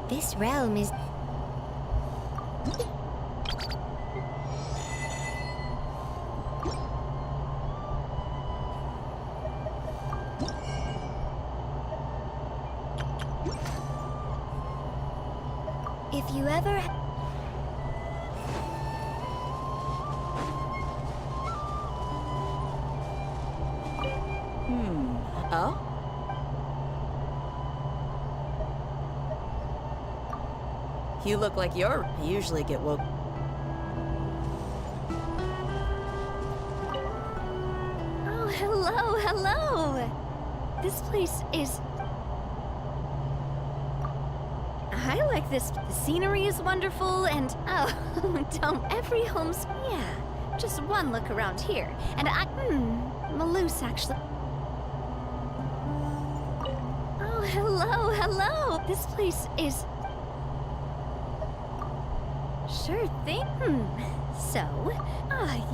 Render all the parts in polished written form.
This realm is... If you ever... Oh? You look like you're... I usually get woke... Oh, hello, hello! This place is... I like this. The scenery is wonderful and... Oh, don't... Every home's... Yeah, just one look around here. And I... Maloose, actually. Oh, hello, hello! This place is... Sure thing. So...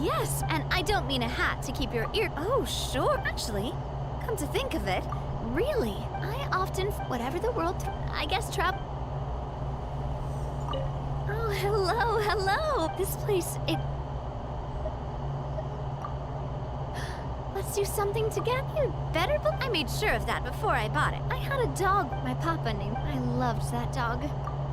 yes. And I don't mean a hat to keep your ear... Oh, sure. Actually, come to think of it, really, I often... Whatever the world... I guess trap... Oh, hello, hello! This place, it... Let's do something together. You better believe... I made sure of that before I bought it. I had a dog my papa named. I loved that dog.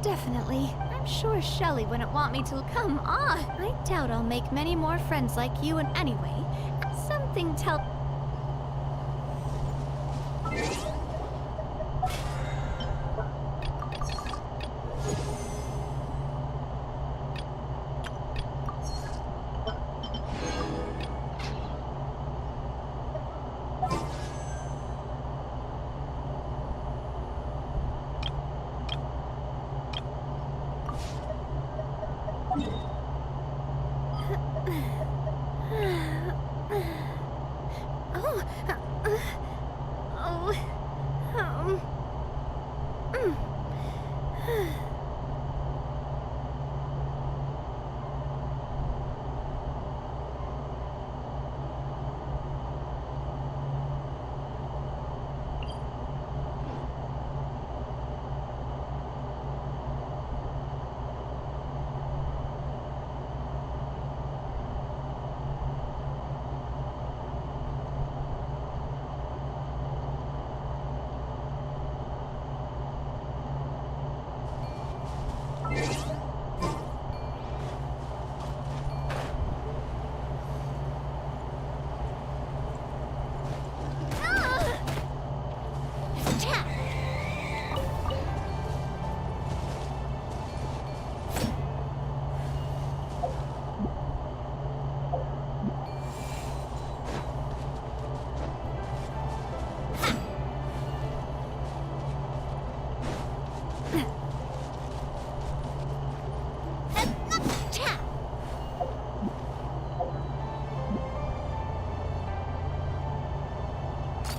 Definitely. I'm sure Shelly wouldn't want me to... Come on! I doubt I'll make many more friends like you, and anyway, something tell...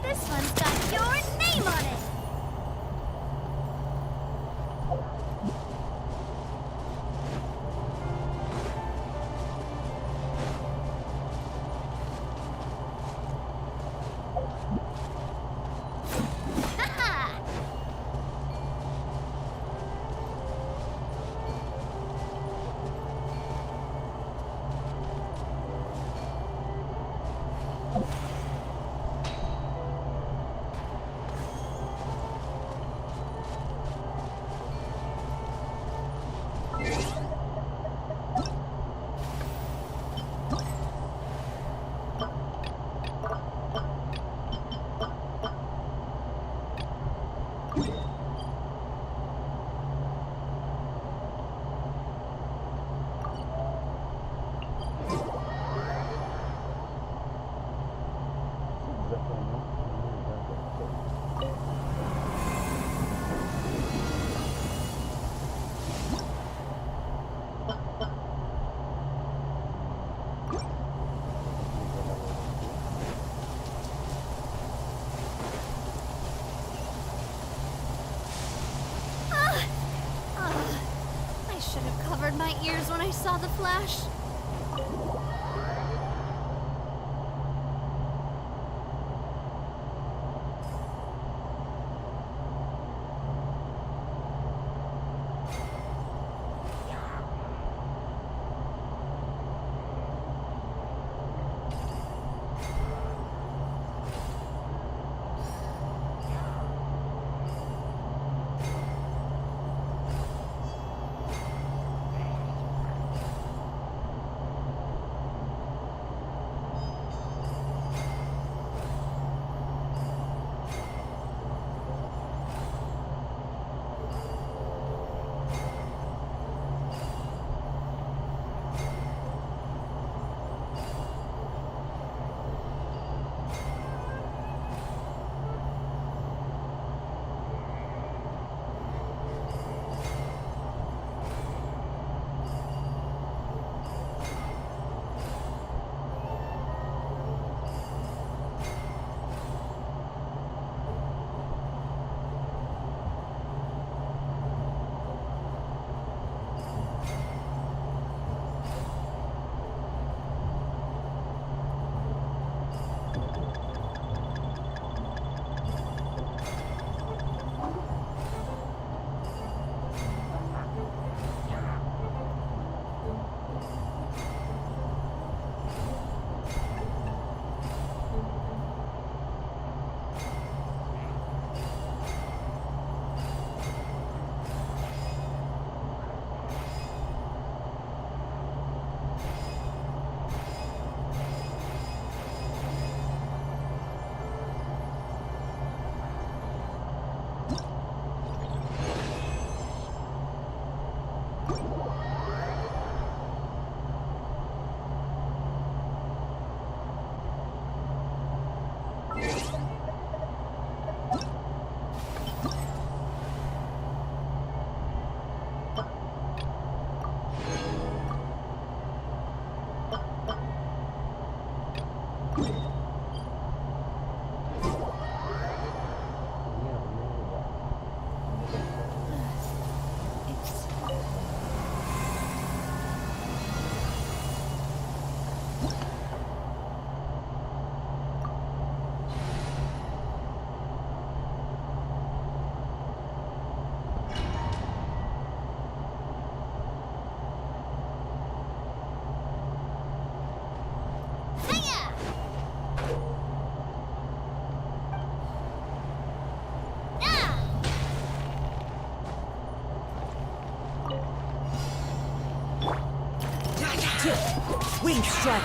This one's got your name on it! Covered my ears when I saw the flash. Wing strike.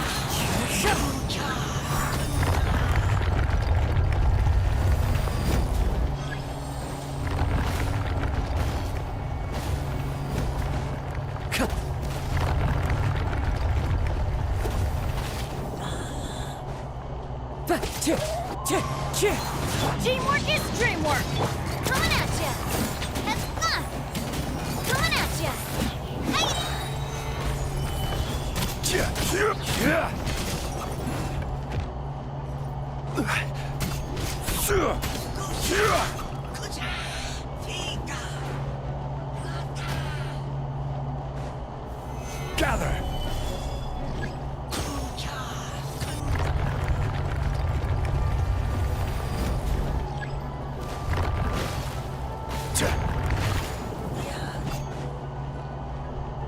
Teamwork is dreamwork. Coming at ya. Coming at ya. Gather!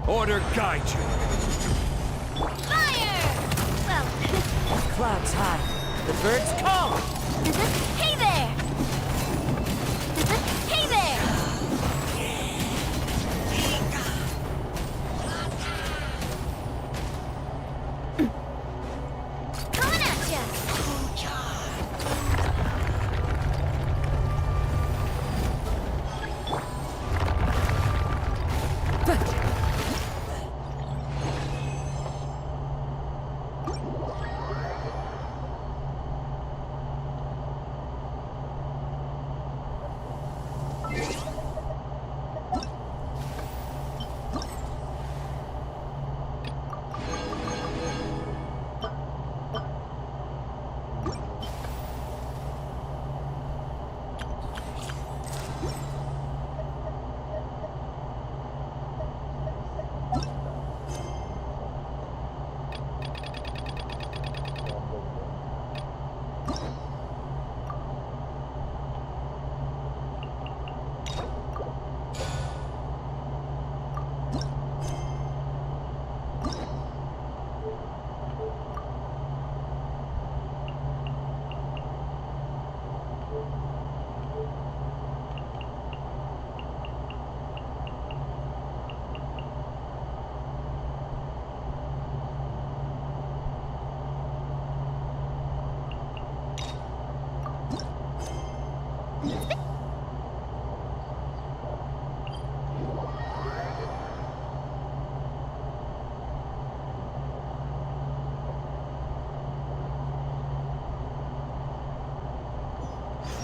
Order guide you. Fire! Well, Clouds high. The birds come. hey there! Hey there! Coming at ya!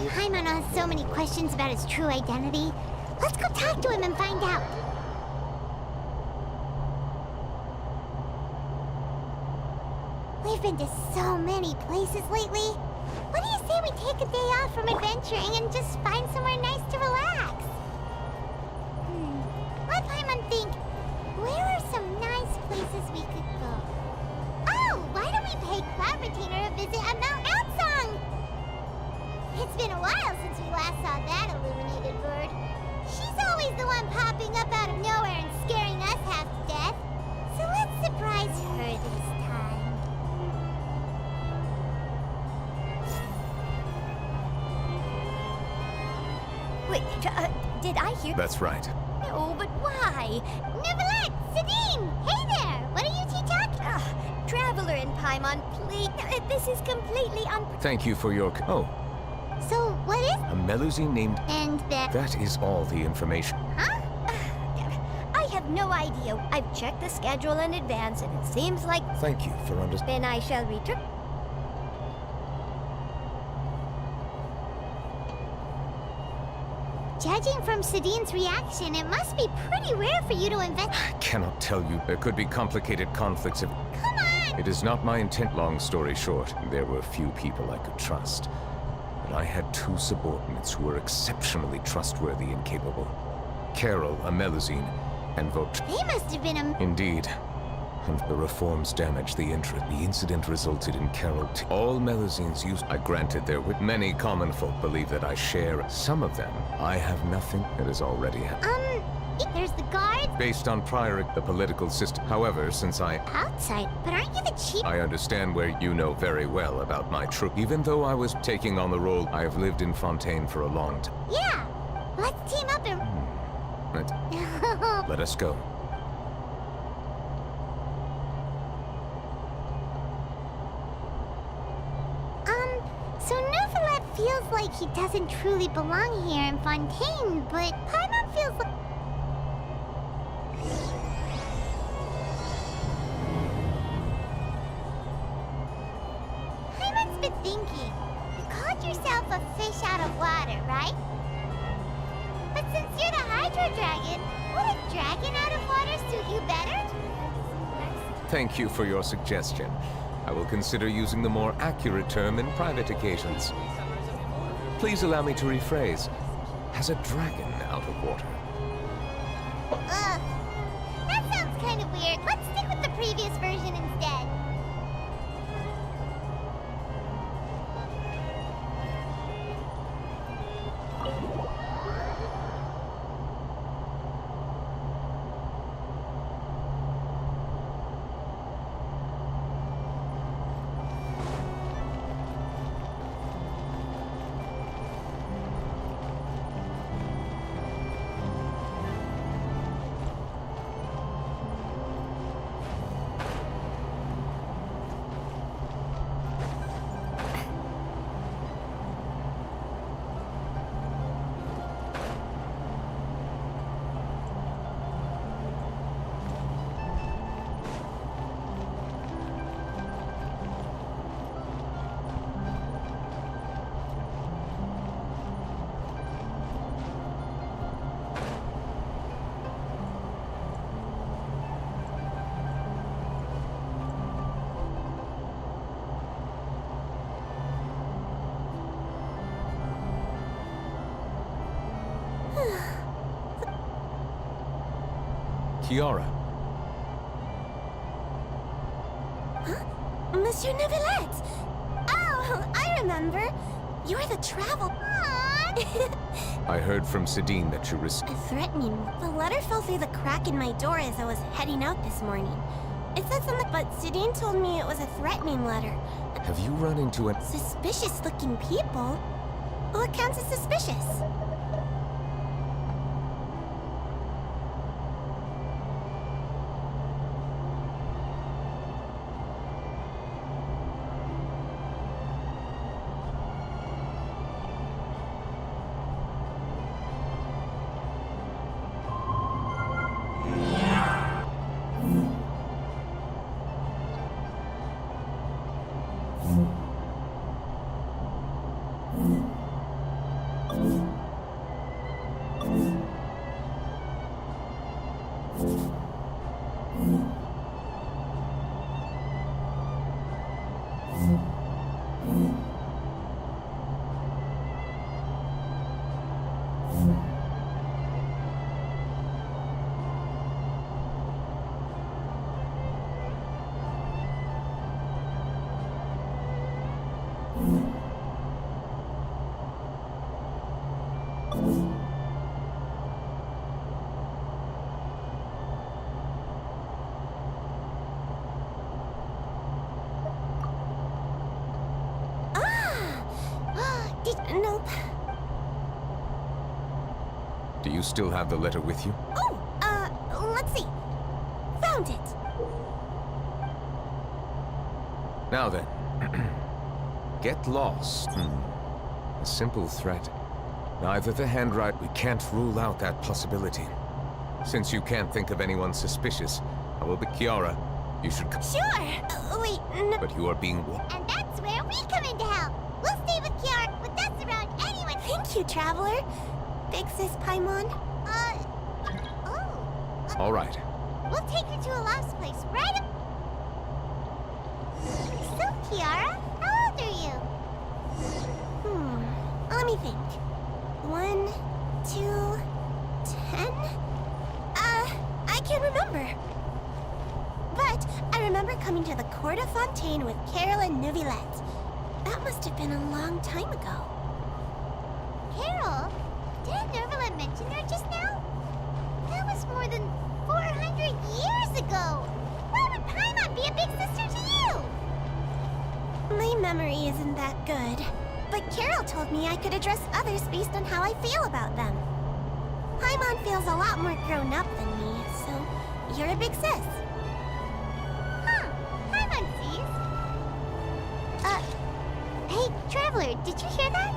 Paimon has so many questions about his true identity. Let's go talk to him and find out. We've been to so many places lately. What do you say we take a day off from adventuring and just find somewhere nice to relax? Let Paimon think. Where are some nice places we could go? Oh, why don't we pay Cloud Retainer a visit at Mount Outsong? It's been a while since we last saw that illuminated bird. She's always the one popping up out of nowhere and scaring us half to death. So let's surprise her this time. Wait, did I hear? That's right. No, but why? Neverlet, Sadine! Hey there! What are you two talking? Traveler and Paimon, please. This is completely Thank you for your... Oh, So, what is... a Melusine named... And that... That is all the information. Huh? I have no idea. I've checked the schedule in advance, and it seems like... Thank you for understanding. Then I shall return... Judging from Sadine's reaction, it must be pretty rare for you to invest... I cannot tell you. There could be complicated conflicts if... Come on! It is not my intent. Long story short, there were few people I could trust. But I had two subordinates who were exceptionally trustworthy and capable. Carol, a Melusine, and Vot. They must have been a... Indeed. And the reforms damaged the interest. The incident resulted in Carol... All Melusines used... I granted there were many common folk believe that I share. Some of them, I have nothing that has already happened. There's the guards... Based on prior... the political system. However, since I... Outside, but aren't you the chief... I understand where you know very well about my troop. Even though I was taking on the role, I have lived in Fontaine for a long time. Yeah! Let's team up and... Let us go. like he doesn't truly belong here in Fontaine, but Paimon feels like... Paimon's been thinking. You called yourself a fish out of water, right? But since you're the Hydro Dragon, would a dragon out of water suit you better? Thank you for your suggestion. I will consider using the more accurate term in private occasions. Please allow me to rephrase. Has a dragon out of water? Ugh. That sounds kind of weird. Let's stick with the previous version instead. Kiara. Monsieur Neuvillette! Oh, I remember. You're the travel... I heard from Sidine that you received... Threatening. The letter fell through the crack in my door as I was heading out this morning. It said something, but Sidine told me it was a threatening letter. Have you run into an... Suspicious-looking people? What counts as suspicious? Nope. Do you still have the letter with you? Oh, let's see. Found it. Now then. Get lost. A simple threat. Neither the handwriting... We can't rule out that possibility. Since you can't think of anyone suspicious, I will be... Kiara, you should come... Sure. Wait, no. But you are being... And that's where we come in to help. We'll stay with Kiara, with us around anyone. Thank you, Traveler. Big Sis Paimon. All right. We'll take you to a lost place right up. So, Kiara, how old are you? Let me think. 1, 2, 10? I can't remember. But I remember coming to the Court of Fontaine with Carol and Neuvillette. That must have been a long time ago. Carol? Didn't Neuvillette mention her just now? That was more than 400 years ago. Why would Paimon be a big sister to you? My memory isn't that good. But Carol told me I could address others based on how I feel about them. Paimon feels a lot more grown up than me, so you're a big sis. Huh, Paimon sees. Hey, Traveler, did you hear that?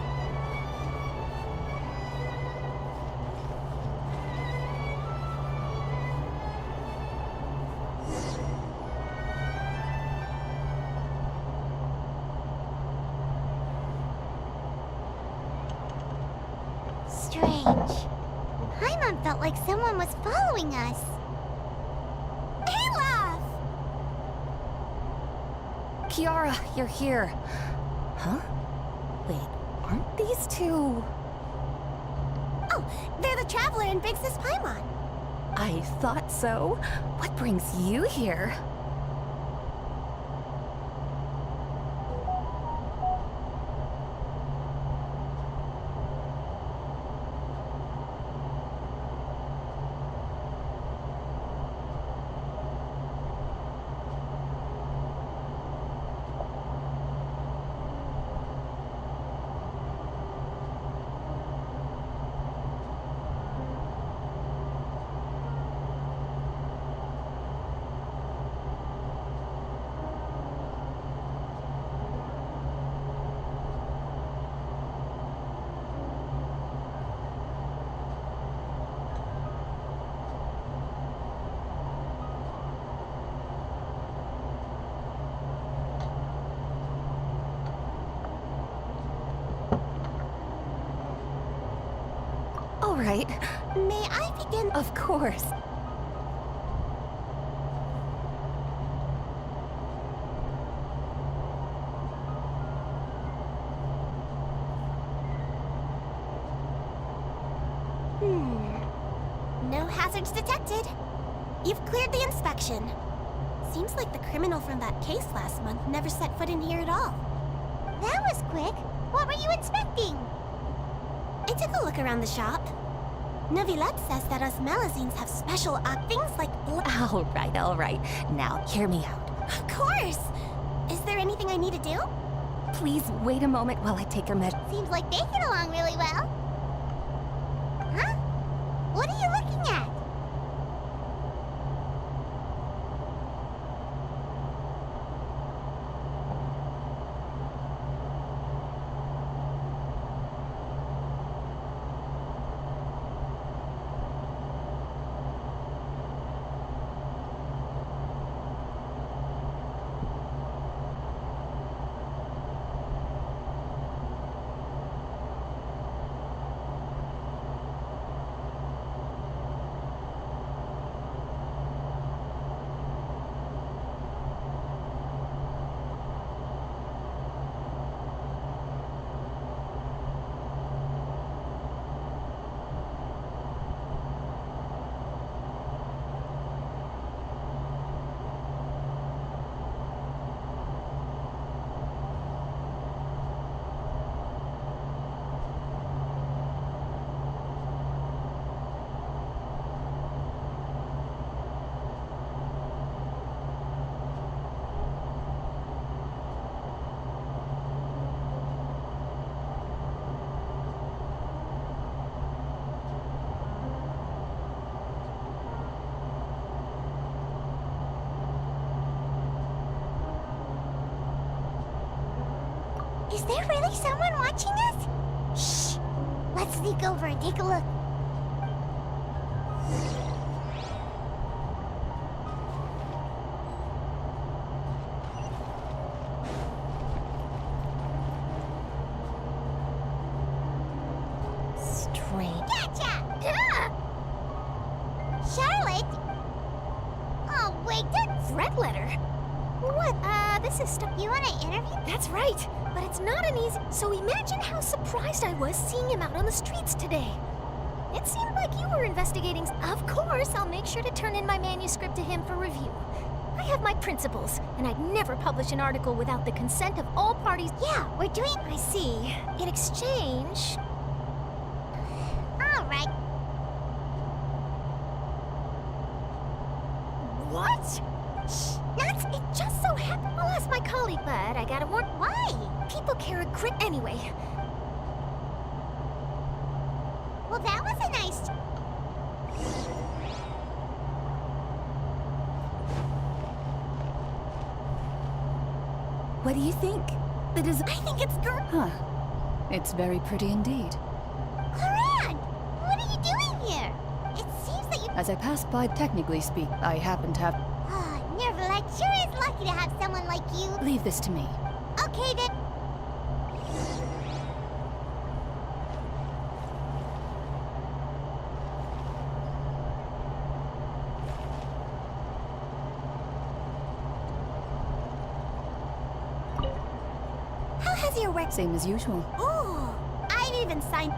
strange. Paimon felt like someone was following us. Olaf! Kiara, you're here. Huh? Wait, aren't these two... Oh, they're the Traveler and Big Sis Paimon. I thought so. What brings you here? All right. May I begin? Of course. No hazards detected. You've cleared the inspection. Seems like the criminal from that case last month never set foot in here at all. That was quick. What were you inspecting? I took a look around the shop. Neuvillette says that us Melazines have special things like All right. Now, hear me out. Of course! Is there anything I need to do? Please wait a moment while I take your measure. Seems like they get along really well. Huh? What are you looking at? Is there really someone watching us? Shh! Let's sneak over and take a look. Strange. Gotcha! Charlotte? Oh, wait, that's... Threat letter? What? This is stuff. You want to interview? That's right, but it's not an easy. So imagine how surprised I was seeing him out on the streets today. It seemed like you were investigating. Of course, I'll make sure to turn in my manuscript to him for review. I have my principles, and I'd never publish an article without the consent of all parties. Yeah, we're doing... I see. In exchange, All right. what? Shh, nuts! It just so happened. I'll ask my colleague, but I gotta warn. Why? People care a grit anyway. Well, that was a nice... What do you think? The I think it's Huh. It's very pretty indeed. Coran! What are you doing here? It seems that you... As I passed by, technically speak, I happen to have... Ah, Neuvillette sure is lucky to have someone like you. Leave this to me. Okay, then. How's your work? Same as usual. Ooh, I'd even sign.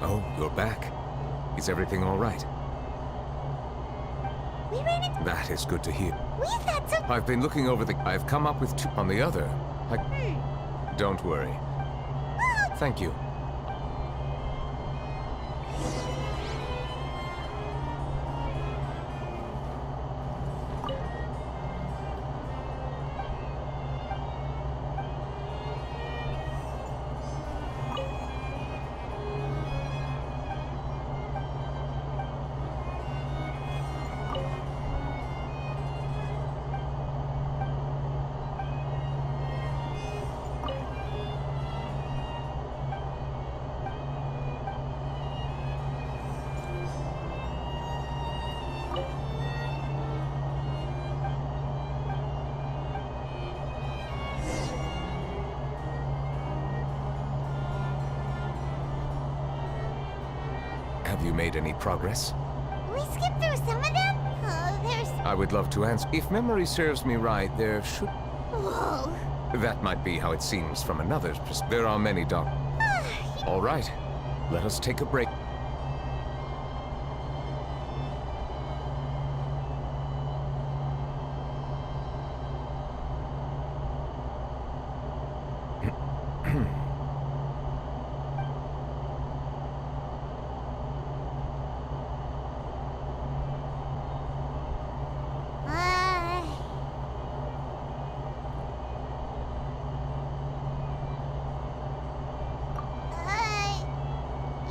Oh, you're back. Is everything all right? We ran into. That is good to hear. We thought so. I've been looking over the... I've come up with two... On the other, Don't worry. Thank you. Have you made any progress? We skipped through some of them? Oh, there's. I would love to answer. If memory serves me right, there should... Whoa. That might be how it seems from another's perspective. There are many All right. Let us take a break.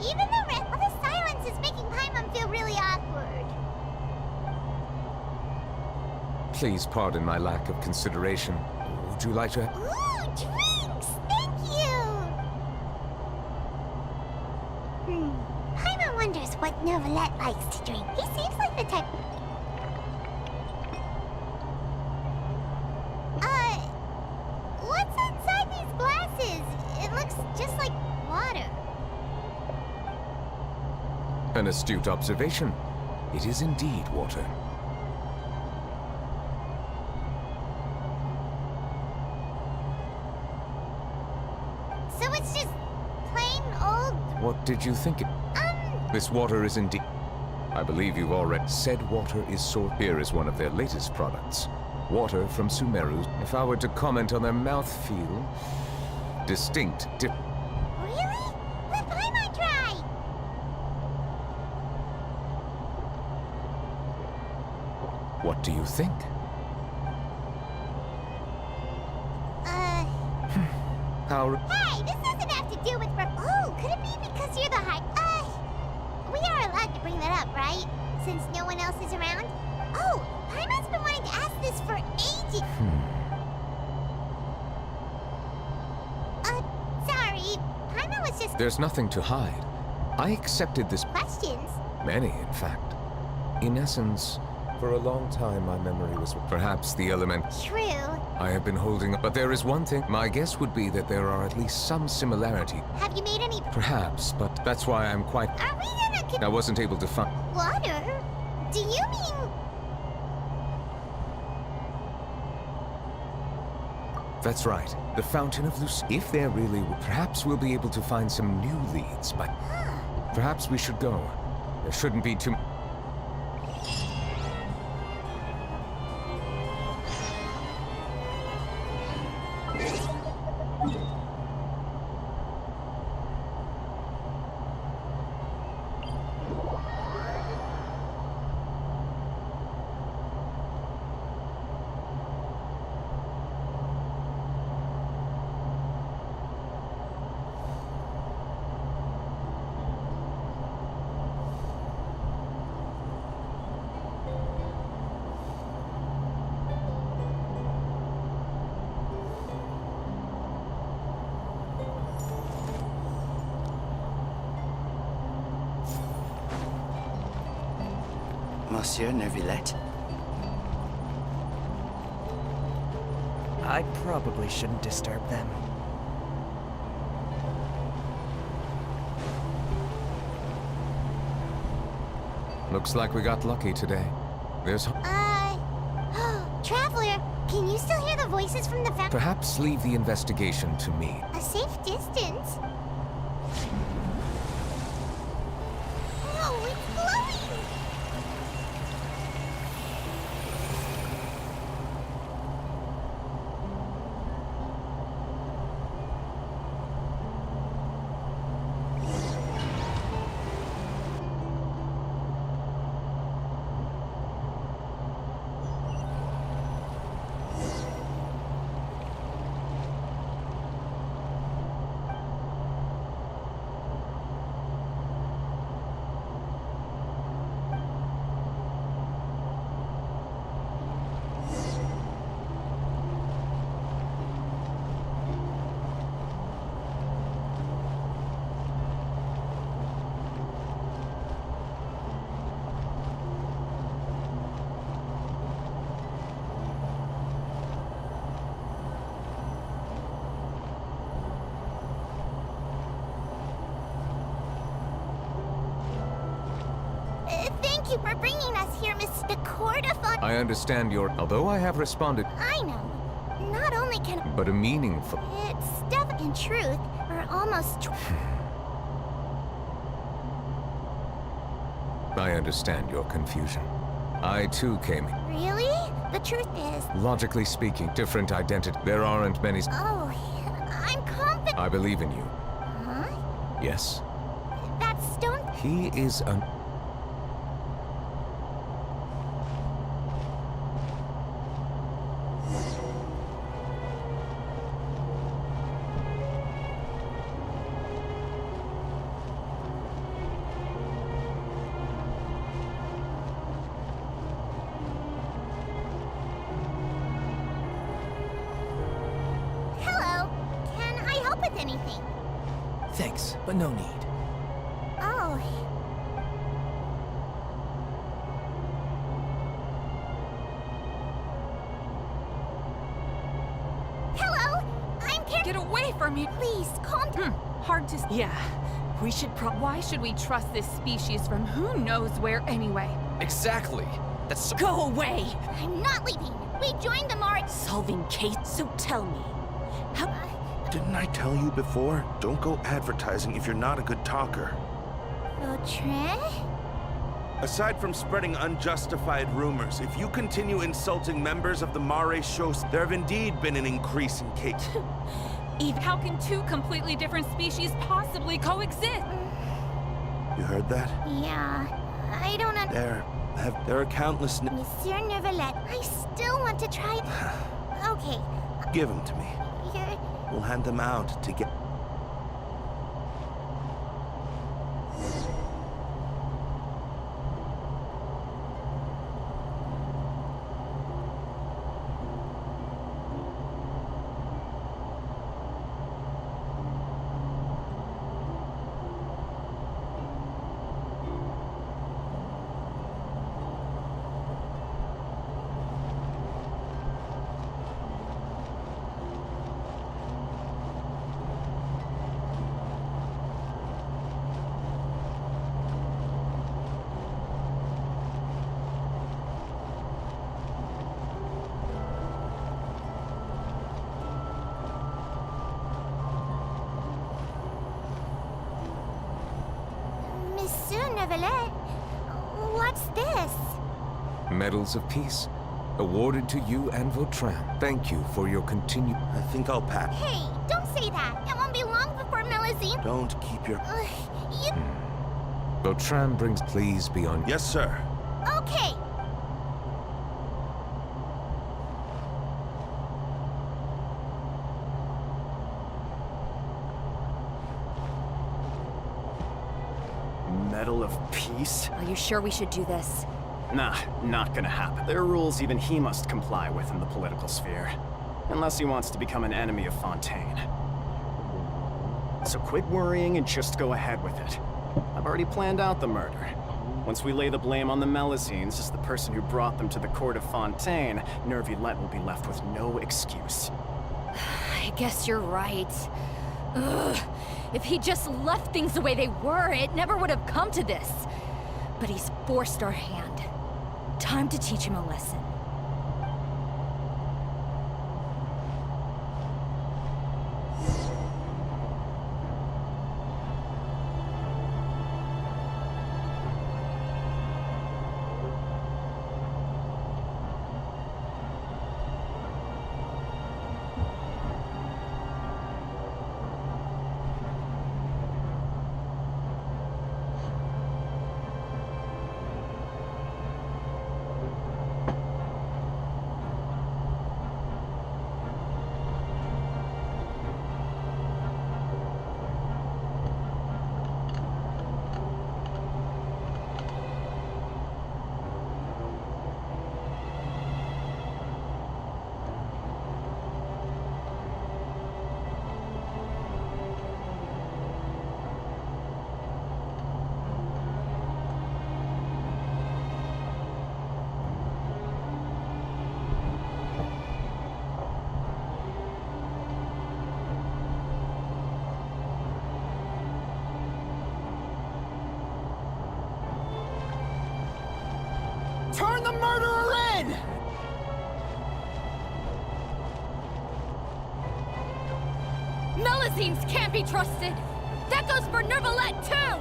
Even the silence is making Paimon feel really awkward. Please pardon my lack of consideration. Would you like to... Ooh, drinks! Thank you! Paimon wonders what Novelette likes to drink. He seems like the type... What's inside these glasses? It looks just like water. An astute observation. It is indeed water. So it's just plain old... What did you think it... This water is indeed... I believe you've already said water is sourced. Here is one of their latest products. Water from Sumeru. If I were to comment on their mouthfeel... Distinct. Really? Let Paimon try! What do you think? How... Hey, this doesn't have to do with... Oh, could it be because you're the high... we are allowed to bring that up, right? Since no one else is around? Oh, Paimon's been wanting to ask this for ages. Sorry. Paimon was just... There's nothing to hide. I accepted this... Questions? Many, in fact. In essence, for a long time my memory was perhaps the element True. I have been holding up. But there is one thing. My guess would be that there are at least some similarity. Have you made any... Perhaps, but that's why I'm quite... Are we gonna... I wasn't able to find... Water? Do you mean... That's right. The Fountain of Luce. If there really... Perhaps we'll be able to find some new leads, but... Perhaps we should go. There shouldn't be too... Monsieur Neuvillette? I probably shouldn't disturb them. Looks like we got lucky today. There's... Traveler, can you still hear the voices from the Perhaps leave the investigation to me. A safe distance? Oh, it's glowing! Thank you for bringing us here, Miss the Court of Fun. I understand your... Although I have responded, I know. Not only can but a meaningful... it's stuff in truth, or almost. I understand your confusion. I too came... Really? The truth is. Logically speaking, different identity. There aren't many... Oh, I'm confident. I believe in you. Huh? Yes. That stone. He is an... Hello. Can I help with anything? Thanks, but no need. Oh. Hello. I'm Karen. Get away from me! Please calm down. Hard to. Yeah. We should Why should we trust this species from who knows where anyway? Exactly. That's so... Go away! I'm not leaving. We joined the Mars. Solving case, so tell me. How. Didn't I tell you before? Don't go advertising if you're not a good talker. Vautrin? Aside from spreading unjustified rumors, if you continue insulting members of the Mare shows, there have indeed been an increase in case. Eve, how can two completely different species possibly coexist? You heard that? Yeah. I don't understand. There are countless... Monsieur Neuvillette, I still want to try. Okay. Give them to me. You're. We'll hand them out to get... Monsieur Neuvillette, what's this? Medals of Peace, awarded to you and Vautrin. Thank you for your continued... I think I'll pack. Hey, don't say that. It won't be long before Melusine. Don't keep your... You. Vautrin brings... Please be on... Yes, sir. Okay. Medal of Peace? Are you sure we should do this? Nah, not gonna happen. There are rules even he must comply with in the political sphere. Unless he wants to become an enemy of Fontaine. So quit worrying and just go ahead with it. I've already planned out the murder. Once we lay the blame on the Melusines as the person who brought them to the court of Fontaine, Neuvillette will be left with no excuse. I guess you're right. Ugh. If he just left things the way they were, it never would have come to this. But he's forced our hand. Time to teach him a lesson. Turn the murderer in! Melusines can't be trusted! That goes for Neuvillette, too!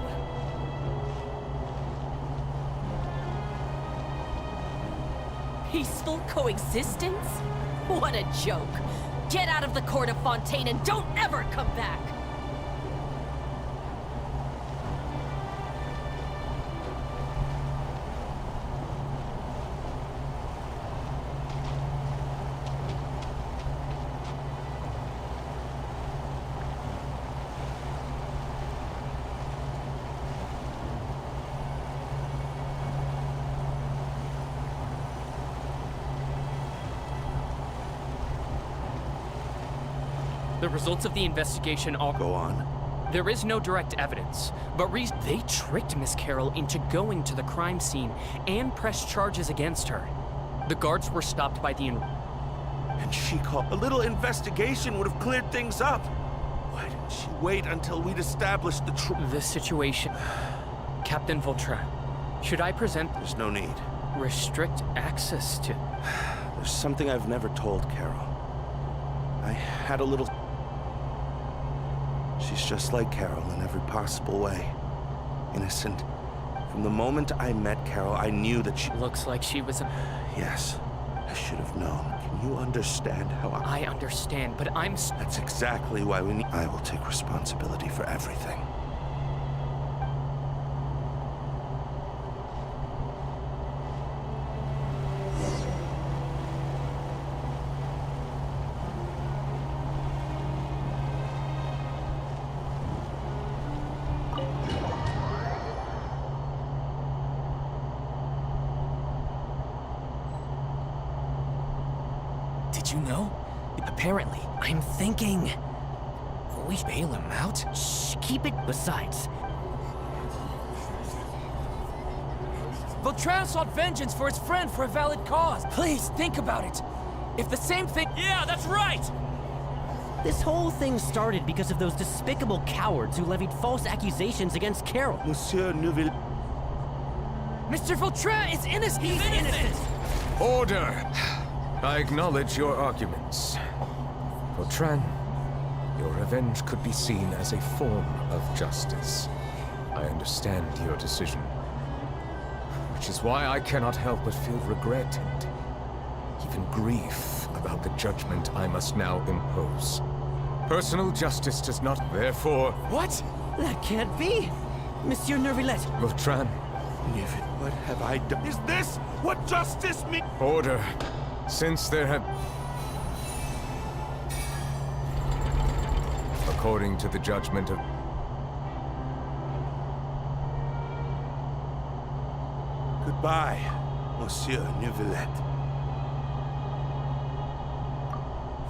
Peaceful coexistence? What a joke. Get out of the court of Fontaine and don't ever come back! The results of the investigation all Go on. There is no direct evidence, but they tricked Miss Carroll into going to the crime scene and pressed charges against her. The guards were stopped by the And she called. A little investigation would have cleared things up. Why didn't she wait until we'd established the truth? The situation... Captain Vautrin, should I present... There's no need. Restrict access to... There's something I've never told Carol. I had a little... She's just like Carol in every possible way. Innocent. From the moment I met Carol, I knew that she... Looks like she was a... Yes, I should have known. Can you understand how I understand, but I'm... That's exactly why we need... I will take responsibility for everything. Did you know? Apparently, I'm thinking... We bail him out? Shh, keep it... Besides... Vautrin sought vengeance for his friend for a valid cause. Please, think about it. If the same thing... Yeah, that's right! This whole thing started because of those despicable cowards who levied false accusations against Carol. Monsieur Neuville... Mr. Vautrin is innocent! He's innocent! Order! I acknowledge your arguments. Vautrin, your revenge could be seen as a form of justice. I understand your decision, which is why I cannot help but feel regret and even grief about the judgment I must now impose. Personal justice does not, therefore... What? That can't be! Monsieur Neuvillette! Vautrin. Neuville, what have I done? Is this what justice means? Order. Since there have... According to the judgment of... Goodbye, Monsieur Neuvillette.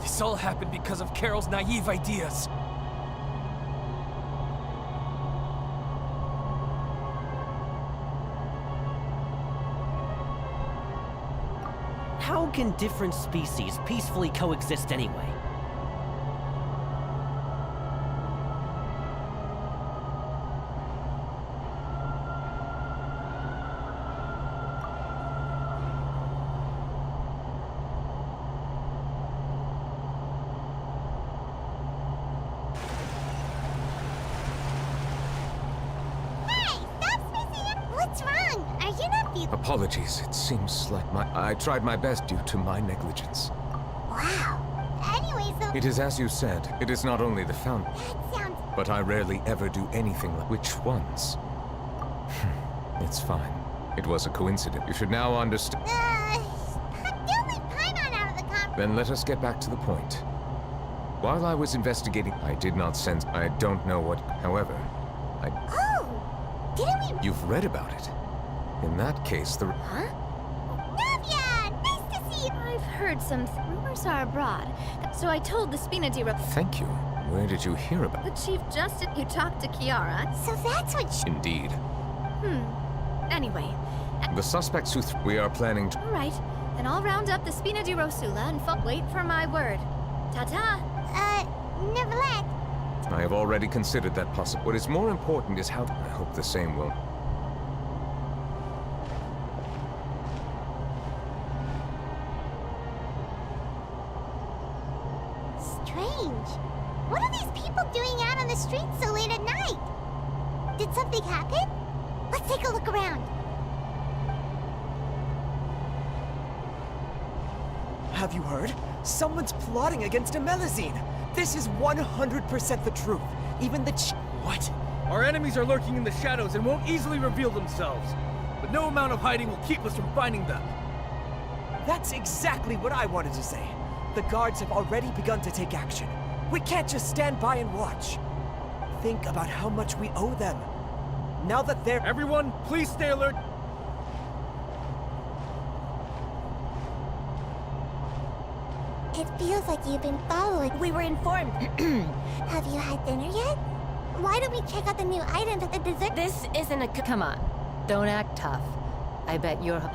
This all happened because of Carol's naive ideas. How can different species peacefully coexist anyway? What's wrong? Are you not feeling... Apologies, it seems like I tried my best due to my negligence. Wow. Anyways, though... It is as you said, it is not only the fountain, That sounds... but I rarely ever do anything like... Which ones? It's fine. It was a coincidence. You should now understand. Don't leave Paimon out of the conversation. Then let us get back to the point. While I was investigating, I did not sense... I don't know what... However, Oh! Didn't we... You've read about it. In that case, the... Huh? Navia! Nice to see you! I've heard some rumors are abroad, so I told the Spinadiro. Thank you. Where did you hear about The Chief Justice, you talked to Kiara. So that's what she... Indeed. Anyway, The suspects who we are planning to... all right. Then I'll round up the Spinadiro Sula and wait for my word. Ta-ta! Neverland. I have already considered that possible. What is more important is how... I hope the same will... Strange. What are these people doing out on the street so late at night? Did something happen? Let's take a look around. Have you heard? Someone's plotting against a Melazine. This is 100% the truth. Even the What? Our enemies are lurking in the shadows and won't easily reveal themselves. But no amount of hiding will keep us from finding them. That's exactly what I wanted to say. The guards have already begun to take action. We can't just stand by and watch. Think about how much we owe them. Now that they're... Everyone, please stay alert. It feels like you've been following. We were informed. Have you had dinner yet? Why don't we check out the new items at the dessert? This isn't a... Come on. Don't act tough. I bet you're...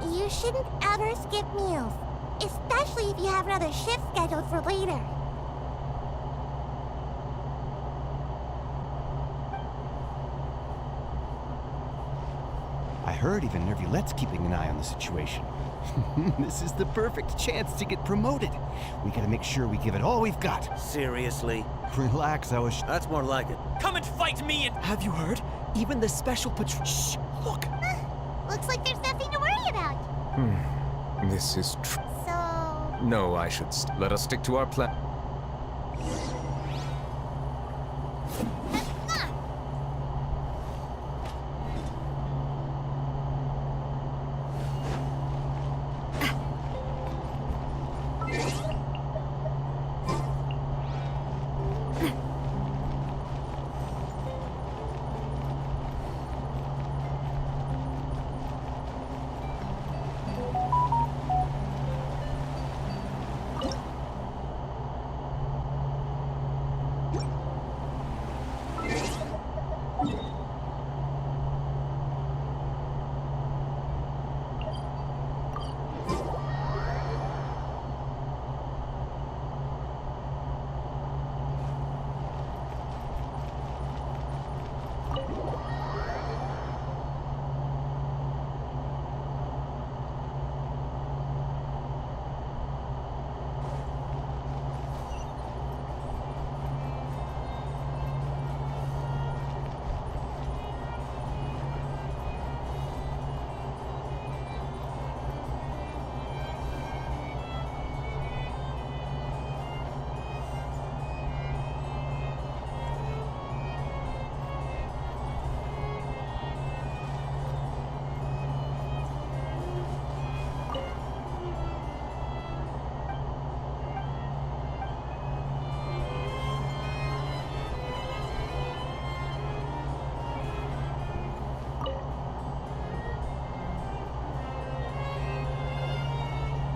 You shouldn't ever skip meals. Especially if you have another shift scheduled for later. I heard even Nervulette's keeping an eye on the situation. This is the perfect chance to get promoted. We gotta make sure we give it all we've got. Seriously? Relax, I was... That's more like it. Come and fight me and... Have you heard? Even the special patrol... Shh! Look! Looks like there's nothing to worry about. This is true. So... No, I should... Let us stick to our plan.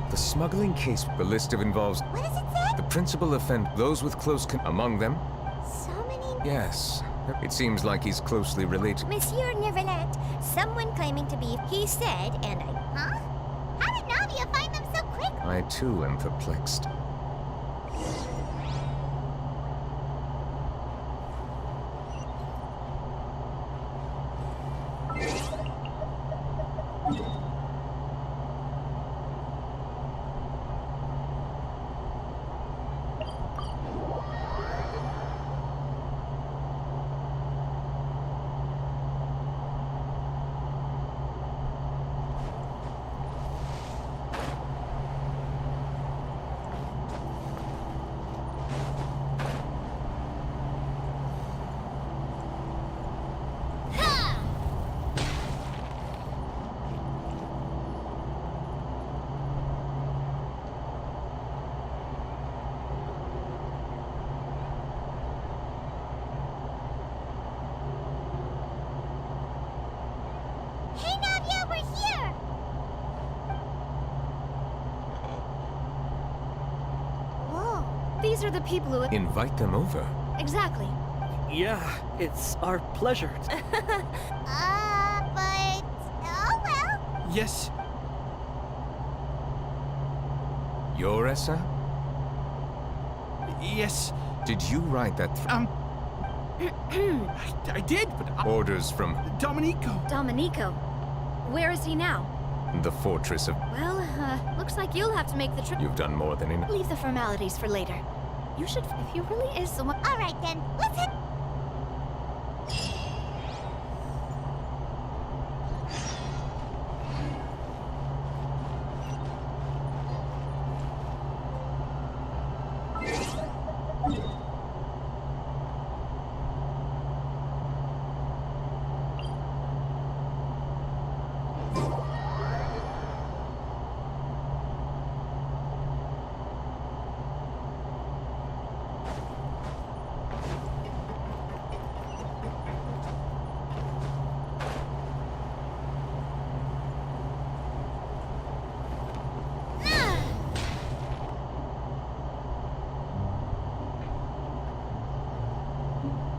The smuggling case, the list of involves... What does it say? The principal offend those with close among them? So many... Yes. It seems like he's closely related. Monsieur Neverland, someone claiming to be... He said, and I... Huh? How did Navia find I too am perplexed. Hey, Navia, we're here! Whoa. These are the people who... Invite them over. Exactly. Yeah, it's our pleasure. But... oh well. Yes. You're Essa? Yes. Did you write that? I did, but Orders from Dominico. Dominico. Where is he now? the fortress of... Well, looks like you'll have to make the trip. You've done more than enough. Leave the formalities for later. You should, if he really is someone... All right then, let's head.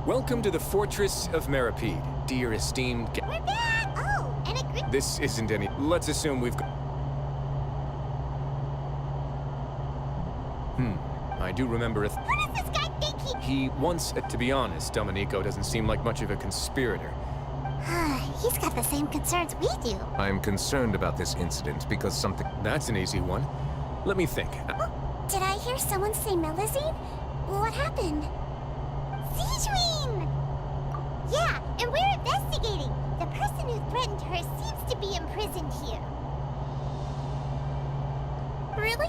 Welcome to the Fortress of Meripede, dear esteemed... We're back! Oh, and a good... This isn't any... Let's assume we've got... I do remember if... Who does this guy think He once... To be honest, Dominico doesn't seem like much of a conspirator. He's got the same concerns we do. I'm concerned about this incident because something... That's an easy one. Let me think. Did I hear someone say Melazine? What happened? Siegeween! Yeah, and we're investigating. The person who threatened her seems to be imprisoned here. Really?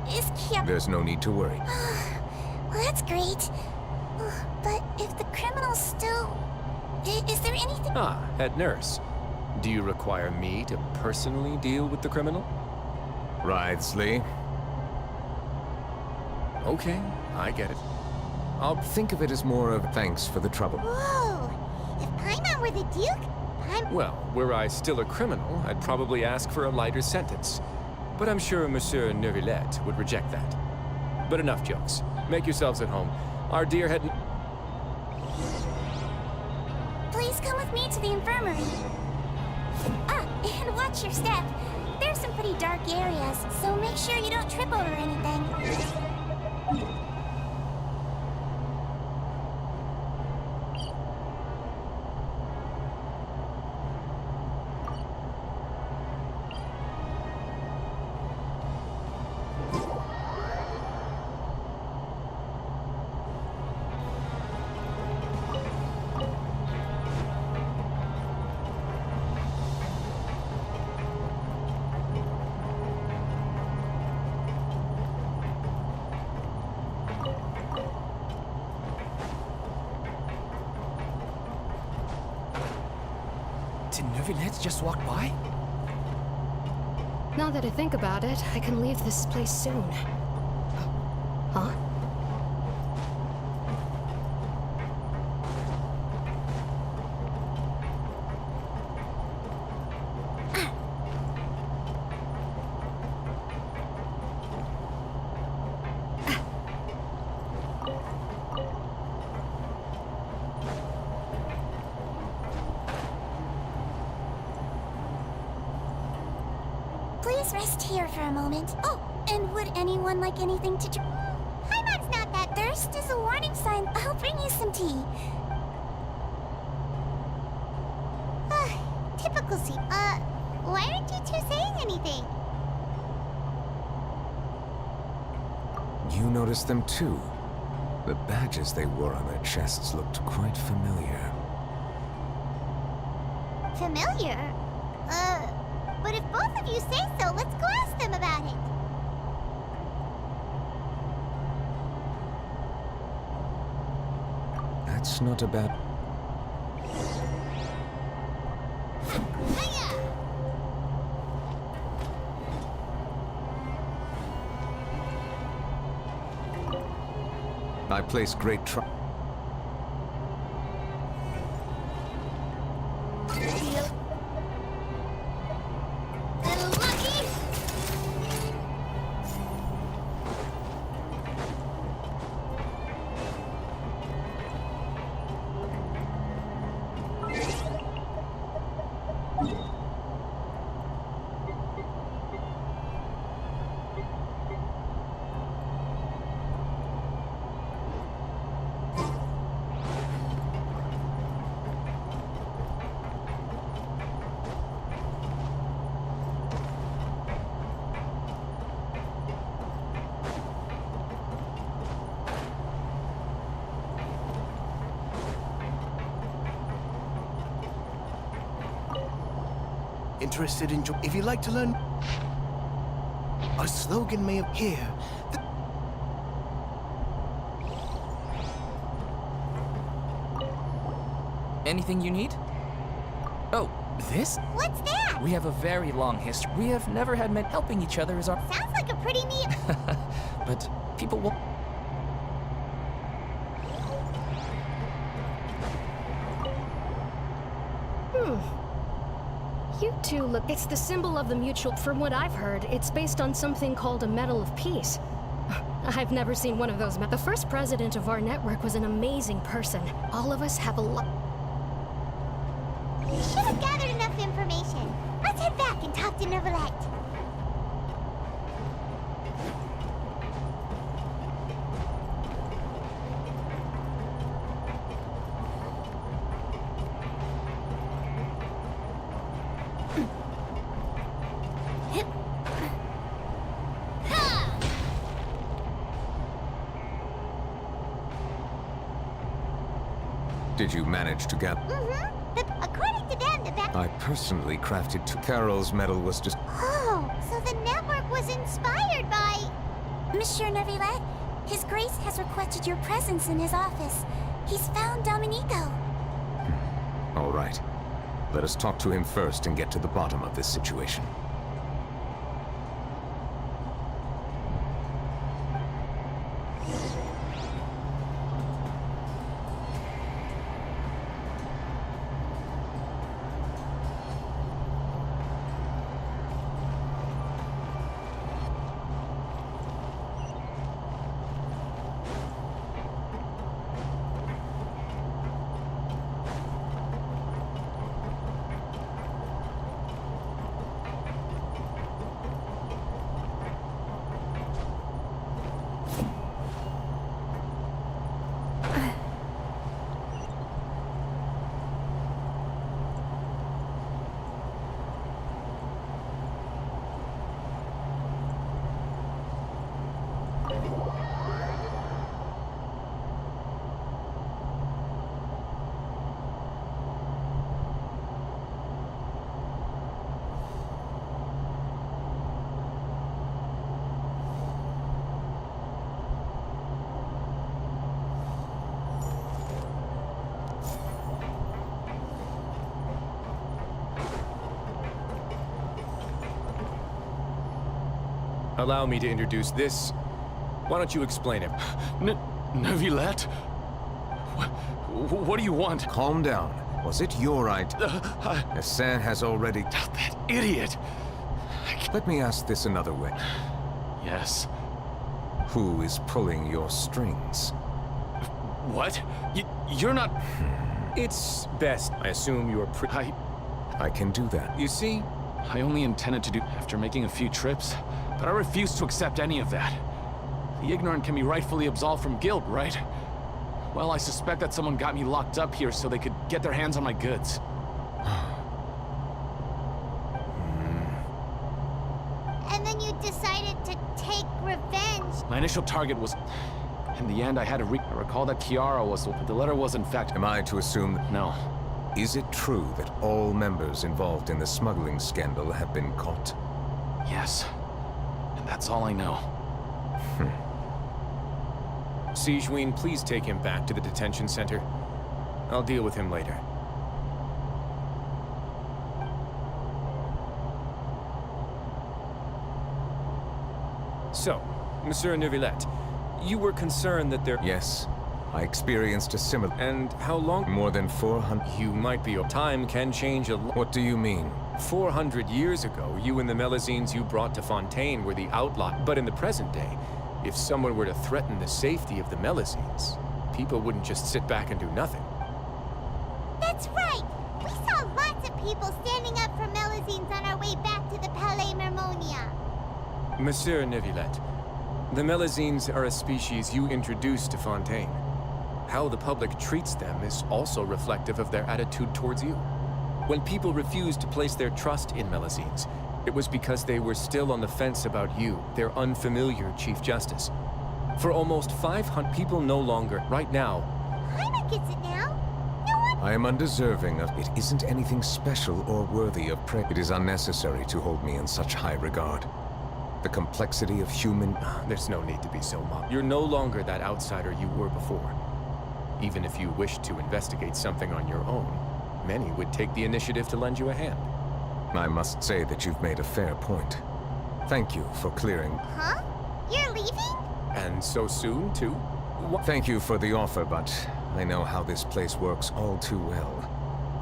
Is Kia... There's no need to worry. Well, that's great. But if the criminal's still... Is there anything... Head nurse. Do you require me to personally deal with the criminal? Wriothesley. Okay, I get it. I'll think of it as more of thanks for the trouble. Whoa! If Paimon were the Duke, Well, were I still a criminal, I'd probably ask for a lighter sentence. But I'm sure Monsieur Neuvillette would reject that. But enough jokes. Make yourselves at home. Our dear head... Please come with me to the infirmary. And watch your step. There's some pretty dark areas, so make sure you don't trip over anything. Did Neuvillette just walk by? Now that I think about it, I can leave this place soon. Huh? Please rest here for a moment. Oh, And would anyone like anything to drink? Paimon's not that thirst is a warning sign. I'll bring you some tea. Typical C. Why aren't you two saying anything? You noticed them too. The badges they wore on their chests looked quite familiar. Familiar? But if both of you say so, let's go ask them about it. That's not a bad... I place great trust. Interested in... If you'd like to learn... A slogan may appear. Anything you need? Oh, this? What's that? We have a very long history. We have never had men helping each other as our... Sounds like a pretty neat... But people will... You two look... It's the symbol of the mutual... From what I've heard, it's based on something called a Medal of Peace. I've never seen one of those. The first president of our network was an amazing person. All of us have a lot... We should have gathered enough information. Let's head back and talk to Neuvillette. Did you manage to get... According to them, the back... I personally crafted to... Carol's medal was just... Oh, so the network was inspired by... Monsieur Neuvillette, His Grace has requested your presence in his office. He's found Domenico. All right. Let us talk to him first and get to the bottom of this situation. Allow me to introduce this. Why don't you explain him? Neuvillette? What do you want? Calm down. Was it your idea? Hassan has already... That idiot! Let me ask this another way. Yes? Who is pulling your strings? What? You're not... It's best. I assume you're I can do that. You see? I only intended to do... After making a few trips, But I refuse to accept any of that. The ignorant can be rightfully absolved from guilt, right? Well, I suspect that someone got me locked up here so they could get their hands on my goods. And then you decided to take revenge. My initial target was... In the end, I had to I recall that Kiara was... But the letter was in fact... Am I to assume that... No. Is it true that all members involved in the smuggling scandal have been caught? Yes. And that's all I know. Sijween, please take him back to the detention center. I'll deal with him later. So, Monsieur Neuvillette, you were concerned that there... Yes. I experienced a similar... And how long? More than 400... You might be... Time can change a lot. What do you mean? 400 years ago, you and the Melazines you brought to Fontaine were the outlaw. But in the present day, if someone were to threaten the safety of the Melazines, people wouldn't just sit back and do nothing. That's right! We saw lots of people standing up for Melazines on our way back to the Palais Mermonia. Monsieur Neuvillette, the Melazines are a species you introduced to Fontaine. How the public treats them is also reflective of their attitude towards you. When people refused to place their trust in Melazines, it was because they were still on the fence about you, their unfamiliar Chief Justice. For almost 500 people no longer, right now. Paimon gets it now. No one... I am undeserving of... It isn't anything special or worthy of praise. It is unnecessary to hold me in such high regard. The complexity of human... There's no need to be so mock. You're no longer that outsider you were before. Even if you wished to investigate something on your own, many would take the initiative to lend you a hand. I must say that you've made a fair point. Thank you for clearing... Huh? You're leaving? And so soon, too? Thank you for the offer, but I know how this place works all too well.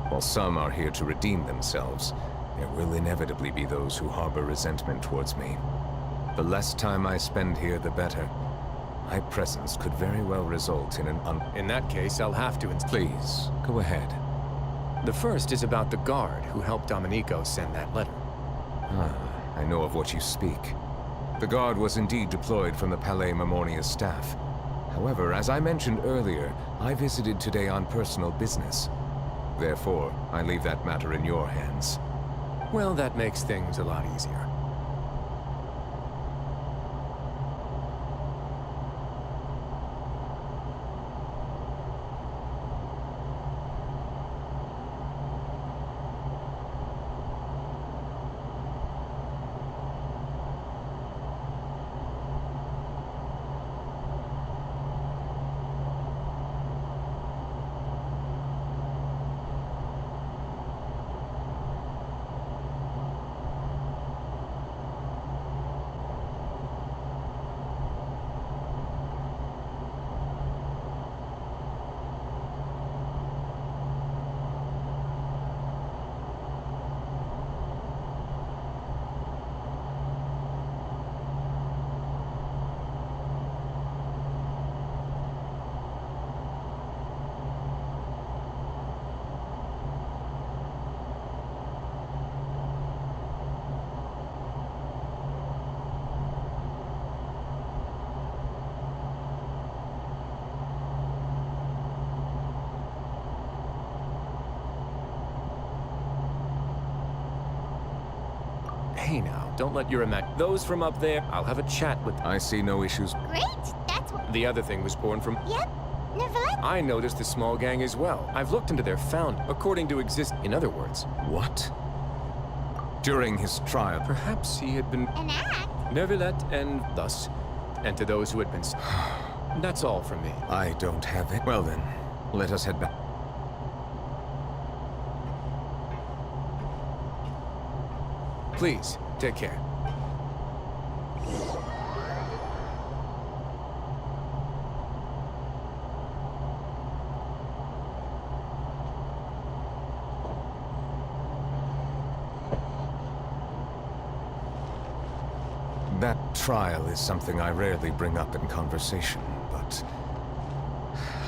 While some are here to redeem themselves, there will inevitably be those who harbor resentment towards me. The less time I spend here, the better. My presence could very well result in an In that case, I'll have to... Please, go ahead. The first is about the guard who helped Domenico send that letter. I know of what you speak. The guard was indeed deployed from the Palais Mermonia staff. However, as I mentioned earlier, I visited today on personal business. Therefore, I leave that matter in your hands. Well, that makes things a lot easier. Hey now, don't let your Those from up there, I'll have a chat with... I see no issues. Great! That's what... The other thing was born from... Yep. Neuvillette? I noticed the small gang as well. I've looked into their found, according to In other words... What? During his trial... Perhaps he had been... An act? Neuvillette and thus... And to those who had been... That's all from me. I don't have it. Well then, let us head back. Please, take care. That trial is something I rarely bring up in conversation, but...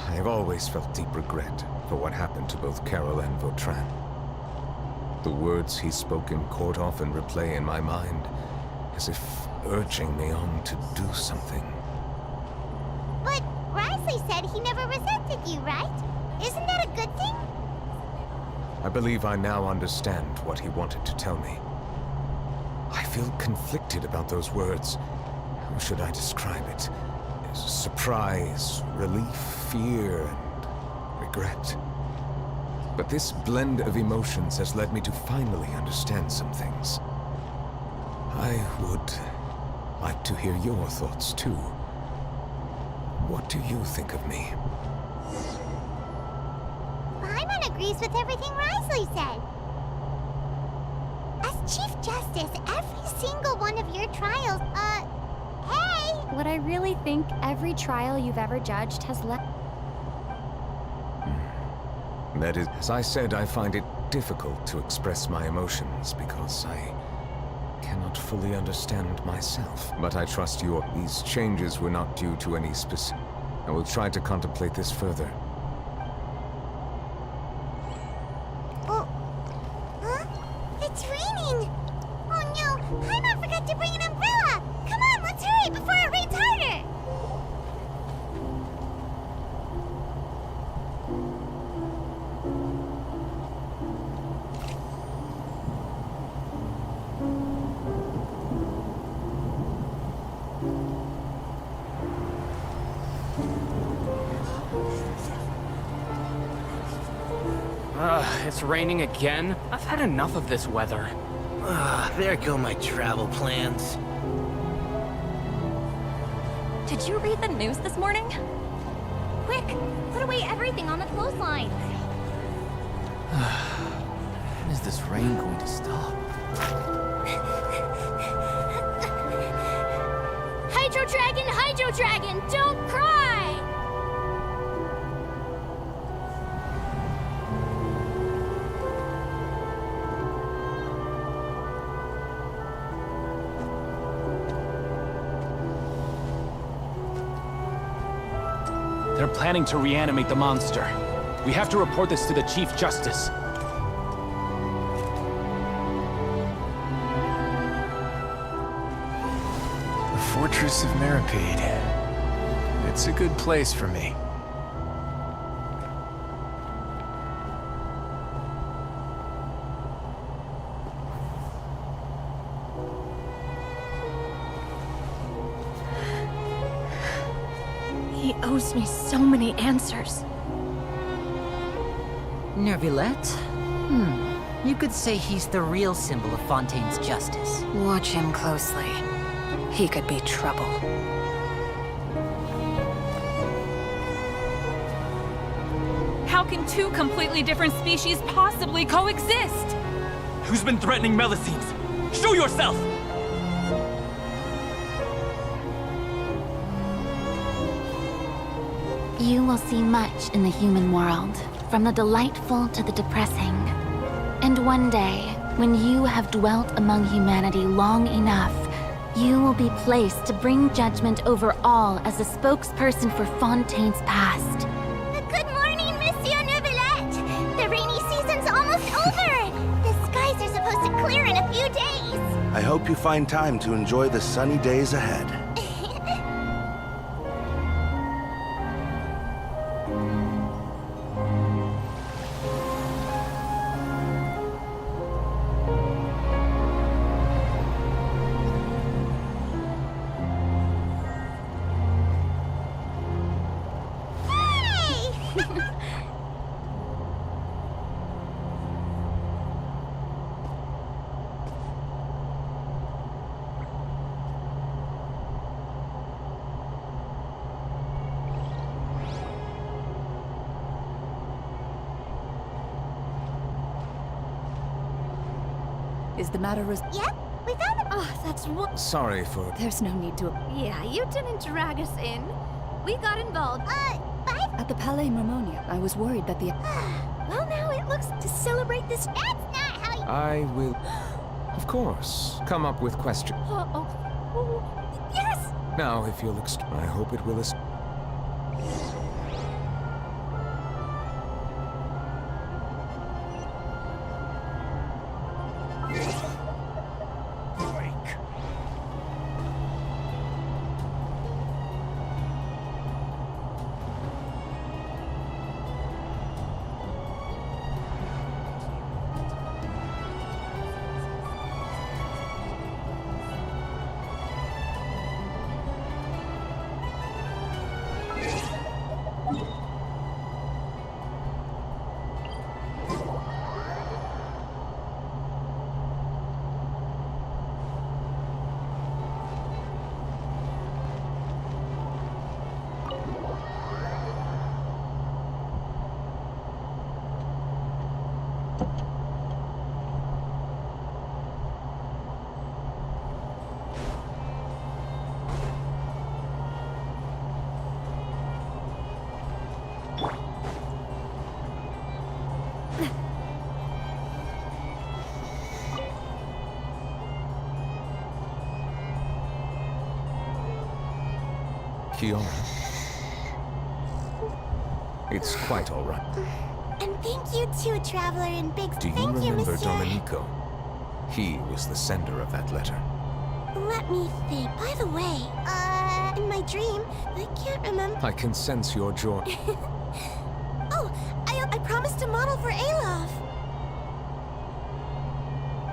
I have always felt deep regret for what happened to both Carol and Vautrin. The words he spoke in court often replay in my mind, as if urging me on to do something. But Risley said he never resented you, right? Isn't that a good thing? I believe I now understand what he wanted to tell me. I feel conflicted about those words. How should I describe it? Surprise, relief, fear, and regret. But this blend of emotions has led me to finally understand some things. I would like to hear your thoughts, too. What do you think of me? Paimon agrees with everything Risley said. As Chief Justice, every single one of your trials, hey! What I really think every trial you've ever judged has left. That is, as I said, I find it difficult to express my emotions because I cannot fully understand myself. But I trust these changes were not due to any specific. I will try to contemplate this further. Oh, huh? It's raining! Oh no, Paimon forgot to bring an umbrella! Come on, let's hurry before it rains harder! It's raining again? I've had enough of this weather. There go my travel plans. Did you read the news this morning? Quick, put away everything on the clothesline. When is this rain going to stop? Hydro Dragon, don't cry! They're planning to reanimate the monster. We have to report this to the Chief Justice. The Fortress of Meripede. It's a good place for me. He owes me so many answers. Neuvillette? You could say he's the real symbol of Fontaine's justice. Watch him closely. He could be trouble. How can two completely different species possibly coexist? Who's been threatening Melusines? Show yourself! You will see much in the human world, from the delightful to the depressing. And one day, when you have dwelt among humanity long enough, you will be placed to bring judgment over all as a spokesperson for Fontaine's past. Good morning, Monsieur Neuvillette! The rainy season's almost over! The skies are supposed to clear in a few days! I hope you find time to enjoy the sunny days ahead. Is the matter Yep, we found him. Oh, that's what. Sorry for... There's no need to... Yeah, you didn't drag us in. We got involved. At the Palais Marmonia, I was worried that the... Well, now it looks to celebrate this. That's not how you... I will, of course, come up with questions. Oh, yes! Now, if you'll I hope it will Kiara? It's quite all right. And thank you too, Traveler and Biggs. Do you Thank you, remember Monsieur. Domenico? He was the sender of that letter. Let me think. By the way, in my dream, I can't remember. I can sense your joy. Oh, I promised to model for Alof.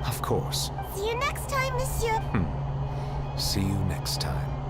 Of course. See you next time, Monsieur. See you next time.